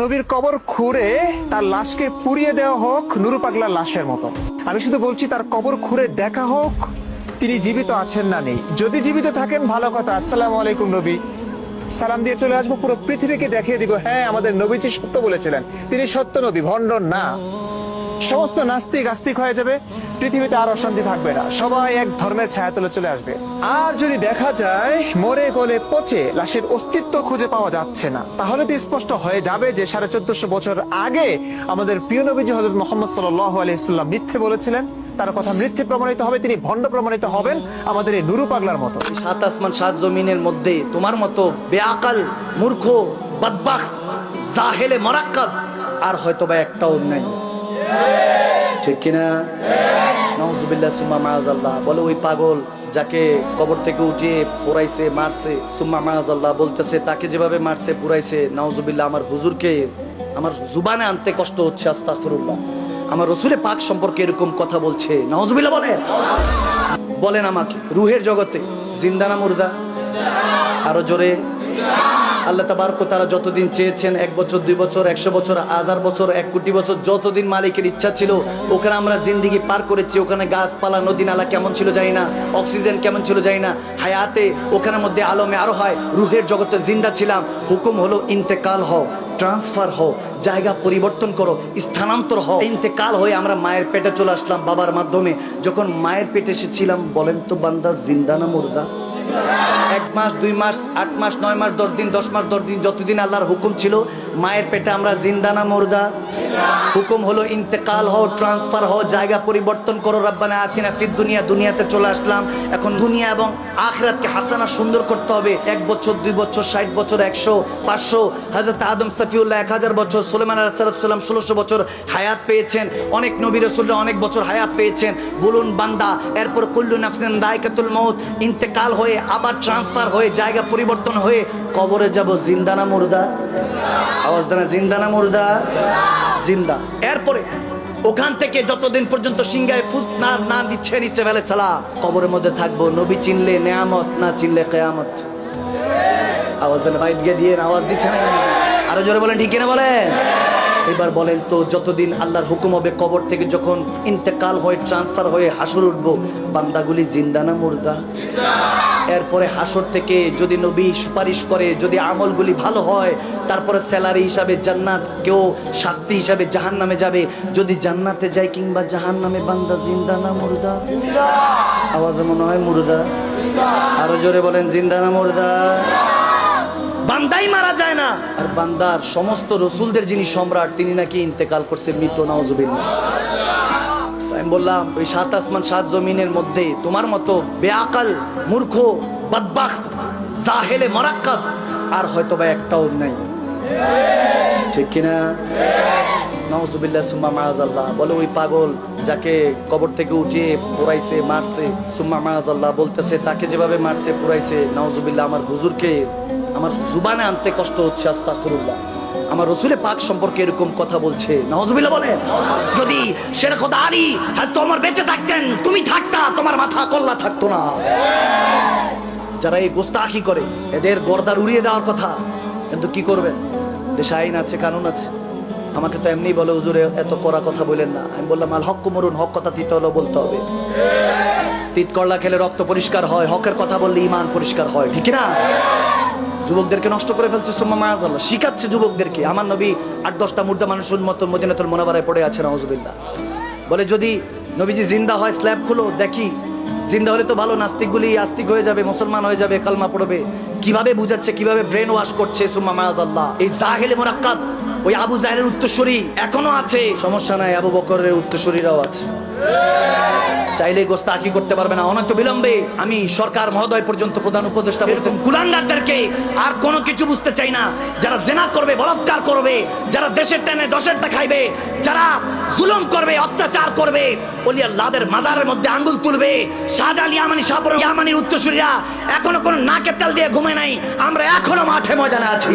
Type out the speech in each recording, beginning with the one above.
নবীর কবর খুঁড়ে তার লাশকে পুড়িয়ে দেওয়া হোক নুরু পাগলার লাশের মতো। আমি শুধু বলছি তার কবর খুঁড়ে দেখা হোক তিনি জীবিত আছেন না নেই। যদি জীবিত থাকেন ভালো কথা, আসসালামু আলাইকুম নবী, সালাম দিয়ে চলে আসবো, পুরো পৃথিবীকে দেখিয়ে দিব হ্যাঁ আমাদের নবীজি সত্য বলেছিলেন, তিনি সত্য নবী, ভণ্ড না। সমস্ত নাস্তিক আস্তিক হয়ে যাবে, পৃথিবীতে আর অশান্তি থাকবে না, সবাই এক ধর্মের ছায়াতলে চলে আসবে। আর যদি দেখা যায় মরে গলে পচে লাশের অস্তিত্ব খুঁজে পাওয়া যাচ্ছে না, তাহলে তো স্পষ্ট হয়ে যাবে যে 1450 বছর আগে আমাদের প্রিয় নবীজি হযরত মুহাম্মদ সাল্লাল্লাহু আলাইহি ওয়াসাল্লাম মিথ্যে বলেছিলেন, তার কথা মিথ্যে প্রমাণিত হবে, তিনি ভণ্ড প্রমাণিত হবেন আমাদের এই নুরু পাগলার মতো। সাত আসমান সাত জমিনের মধ্যে তোমার মতো বেআকাল মূর্খ বদবাখত জাহেলে মারাক্কাব আর হয়তো বা একটাও নাই, ঠিক কিনা? নাউজুবিল্লাহ সুম্মা মাআযাল্লাহ। বলে ওই পাগল যাকে কবর থেকে উঠিয়ে পোড়াইছে মারছে, সুম্মা মাআযাল্লাহ বলতেছে তাকে যেভাবে মারছে পুরাইছে, নাউজুবিল্লাহ আমার হুজুরকে আমার জুবানে আনতে কষ্ট হচ্ছে, আস্তাগফিরুল্লাহ। আমার রসুলে পাক সম্পর্কে এরকম কথা বলছে, নাউজুবিল্লাহ বলেন। বলেন আমাকে রুহের জগতে জিন্দা না মুর্দা? আরো জোরে। আল্লাহ তাবারক ওয়া তাআলা যতদিন চেয়েছেন, 1 বছর 2 বছর 100 বছর 1000 বছর 1 কোটি বছর, যতদিন মালিকের ইচ্ছা ছিল ওখানে আমরা জিন্দেগি পার করেছি। ওখানে গাছপালা নদী নালা কেমন ছিল জানি না, অক্সিজেন কেমন ছিল জানি না, হায়াতে ওখানের মধ্যে আলমে আরো হয় রুহের জগতে জিন্দা ছিলাম। হুকুম হলো ইন্তেকাল হও, ট্রান্সফার হও, জায়গা পরিবর্তন করো, স্থানান্তর হও। ইন্তেকাল হয়ে আমরা মায়ের পেটে চলে আসলাম বাবার মাধ্যমে। যখন মায়ের পেটে এসেছিলাম বলেন তো বান্দা জিন্দা না মুর্দা? 1 মাস 2 মাস 8 মাস 9 মাস 10 দিন 10 মাস 10 দিন যতদিন আল্লাহর হুকুম ছিল মায়ের পেটে আমরা জিন্দা না মুর্দা? হুকুম হলো ইন্তেকাল হও, ট্রান্সফার হও, জায়গা পরিবর্তন করো। রব্বানা আতিনা ফিদ দুনিয়া, দুনিয়াতে চলে আসলাম। এখন দুনিয়া এবং আখিরাতকে হাসানা সুন্দর করতে হবে। 1 বছর 2 বছর 60 বছর 100 500। হযরত আদম সফিউল্লাহ 1000 বছর, সুলাইমান আলাইহিস সালাম 1600 বছর হায়াত পেয়েছেন। অনেক নবী রাসূলরা অনেক বছর হায়াত পেয়েছেন। বলুন বান্দা, এরপর কুল্লু নাফসিন যায়কাতুল মাউত, ইন্তেকাল হয়ে আবার ট্রান্সফার হয়ে জায়গা পরিবর্তন হয়ে কবরে যাব, জিন্দা না মুর্দা? আওয়াজ দেন, জিন্দা না মুর্দা? জিন্দা। এরপরে ওখান থেকে যতদিন পর্যন্ত সিংহায় ফুট না দিচ্ছেন ঈসা আলাইহিস সালাম, কবরের মধ্যে থাকবো। নবী চিনলে নেয়ামত, না চিনলে কিয়ামত। আওয়াজ দেন, বাইট গিয়ে দিয়ে আওয়াজ দিচ্ছেন, আরো জোরে বলেন, ঠিক কিনা বলেন? এবার বলেন তো যতদিন আল্লাহর হুকুম হবে কবর থেকে যখন ইন্তেকাল হয়ে ট্রান্সফার হয়ে হাসর উঠবো, বান্দাগুলি জিন্দা না মুর্দা? এরপরে হাসর থেকে যদি নবী সুপারিশ করে, যদি আমলগুলি ভালো হয়, তারপরে স্যালারি হিসাবে জান্নাত, কেউ শাস্তি হিসাবে জাহান্নামে যাবে। যদি জান্নাতে যায় কিংবা জাহান্নামে, বান্দা জিন্দা না মুর্দা? আওয়াজে মনে হয় মুর্দা। আরো জোরে বলেন, জিন্দা না মুর্দা? বান্দাই মারা যায় না, আর বান্দার সমস্ত রসুলদের যিনি সম্রাট তিনি নাকি ইন্তেকাল করছে, মৃত, নাউজুবিল্লাহ। আমি বললাম ওই 7 আসমান 7 জমিনের মধ্যে তোমার মতো বেআকাল মূর্খ বদবাখত জাহেলে মারাক্কাব আর হয়তো বা একটাও নাই, ঠিক কিনা? নাউজুবিল্লাহ সুম্মা মাআযাল্লাহ। বলে ওই পাগল যাকে কবর থেকে উঠিয়ে পোড়াইছে মারছে, সুম্মা মাআযাল্লাহ বলতেছে তাকে যেভাবে মারছে পুরাইছে, নাউজুবিল্লাহ আমার হুজুরকে আমার জুবানে আনতে কষ্ট হচ্ছে, আস্তাগফিরুল্লাহ। আমার রসুলে পাক সম্পর্কে এরকম কথা বলছে, নাউজুবিল্লাহ বলেন। যদি শের খোদা আলী হয়তো আমার বেঁচে থাকতেন, তুমি থাকতা, তোমার মাথা কল্লা থাকতো না। যারা এই গোস্তাখি করে এদের গর্দার উড়িয়ে দেওয়ার কথা, কিন্তু কি করবেন? দেশে আইন আছে, কানুন আছে। আমাকে তো এমনি বলে হুজুরে এত কড়া কথা বলেন না। আমি বললাম আল হক মরুন, হক কথা তিত হলো বলতে হবে। তিত করলা খেলে রক্ত পরিষ্কার হয়, হকের কথা বললে ঈমান পরিষ্কার হয়, ঠিক না? যুবকদেরকে নষ্ট করে ফেলছে, সুম্মা মাআযাল্লাহ। শিখাচ্ছে যুবকদেরকে। আমার নবী 8-10টা মুর্দা মানুষের মতো মদিনাতুল মুনাওয়ারায় পড়ে আছে, নাউজুবিল্লাহ। বলে যদি নবীজি জিন্দা হয় স্ল্যাব খুলো দেখি, জিন্দা হলে তো ভালো, নাস্তিকগুলি আস্তিক হয়ে যাবে, মুসলমান হয়ে যাবে, কালমা পড়বে। কিভাবে বুঝাচ্ছে, কিভাবে ব্রেন ওয়াশ করছে, সুম্মা মাআযাল্লাহ। এই জাহেলে মুরাক্কাব, ওই আবু জাহেলের উত্তরসূরি এখনো আছে, সমস্যা নাই, আবু বকরের উত্তরসূরিরাও আছে। চাইলে গোস্তাখি করতে পারবে না। অনন্ত বিলম্বে আমি সরকার মহোদয় পর্যন্ত প্রধান উপদেষ্টা বলতেন, কুলাঙ্গারদেরকে আর কোনো কিছু বুঝতে চাই না। যারা জেনা করবে, বলাৎকার করবে, যারা দেশের টেনে দশেরটা খাইবে, যারা জুলুম করবে, অত্যাচার করবে, ওলি আল্লাহদের মাজারের মধ্যে আঙ্গুল তুলবে, শাহজালাল ইয়ামানি শাহপুর ইয়ামানির উত্তরসূরিরা এখনো কোনো নাকে তেল দিয়ে ঘুমে নাই। আমরা এখনো মাঠে ময়দানে আছি।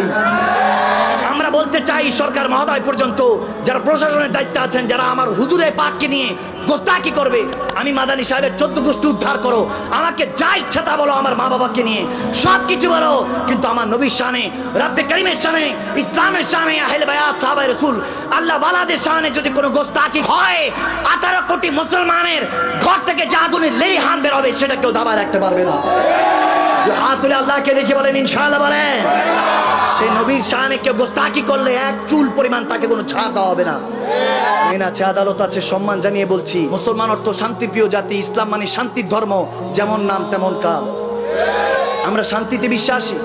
আমরা বলতে চাই সরকার মহোদয় পর্যন্ত যারা প্রশাসনের দায়িত্বে আছেন, যারা আমার হুজুরে পাককে নিয়ে গোস্তাকি করবে। আমি মাদানী সাহেবের 14 গোষ্ঠী উদ্ধার করো, আমাকে যা ইচ্ছা তা বলো, আমার মা বাবাকে নিয়ে সব কিছু বলো, কিন্তু আমার নবীর শানে, রব্বে করিমের শানে, ইসলামের শানে, আহলে বায়াত, সাহাবায়ে রাসূল, আল্লাহ ওয়ালাদের শানে যদি কোনো গোস্তাকি হয়, 18 কোটি মুসলমানের ঘর থেকে যে আগুনের লেলিহান বের হবে সেটা কেউ দাবা রাখতে পারবে না। হাত তুলে আল্লাহকে দেখে বলেন ইনশাআল্লাহ বলেন। সেই নবীর শানে কেউ গোস্তাকি করলে এক চুল পরিমাণ তাকে কোনো ছাড় দেওয়া হবে না। আইন আছে, আদালত আছে, সম্মান জানিয়ে বলছি, মুসলমান অর্থ শান্তিপ্রিয় জাতি, ইসলাম মানে শান্তির ধর্ম, যেমন নাম তেমন কাম। আমরা শান্তিতে বিশ্বাসী,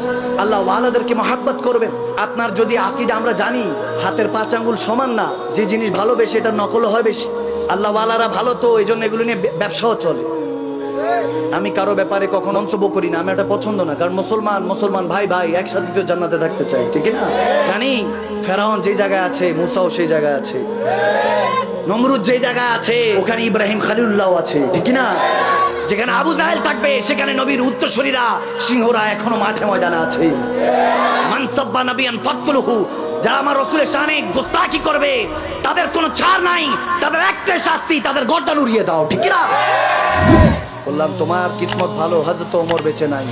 আল্লাহ ওয়ালাদেরকে মহাব্বত করবেন। আপনার যদি আকীদা, আমরা জানি হাতের 5 আঙ্গুল সমান না, যে জিনিস ভালো বেশি এটা নকল হয় বেশি। আল্লাহ ওয়ালারা ভালো, তো এই জন্য এগুলো নিয়ে ব্যবসাও চলে। আমি কারো ব্যাপারে কখনো মন্তব্য করি না, আমি এটা পছন্দ না, কারণ মুসলমান ভাই ভাই একসাথে তো জান্নাতে থাকতে চাই, ঠিক না? জানি ফেরাউন যে জায়গায় আছে, মুসাও সেই জায়গায় আছে, নমরুদ যে জায়গায় আছে ওখানে ইব্রাহিম খলিলুল্লাহ আছে, ঠিক না? যেখানে আবু জাহেল থাকবে সেখানে নবীর উত্তরসূরিরা, সিংহরা এখনো মাঠে ময়দানে আছে। মান সাব্বা নবিয়ান ফাকতুলহু, যারা আমার রাসূলের শানে গোস্তাকি করবে তাদের কোনো ছাড় নাই, তাদের একটাই শাস্তি, তাদের গর্দান উড়িয়ে দাও, ঠিক না? বললাম তোমার কিসমত ভালো, হযরত ওমর বেঁচে নাই।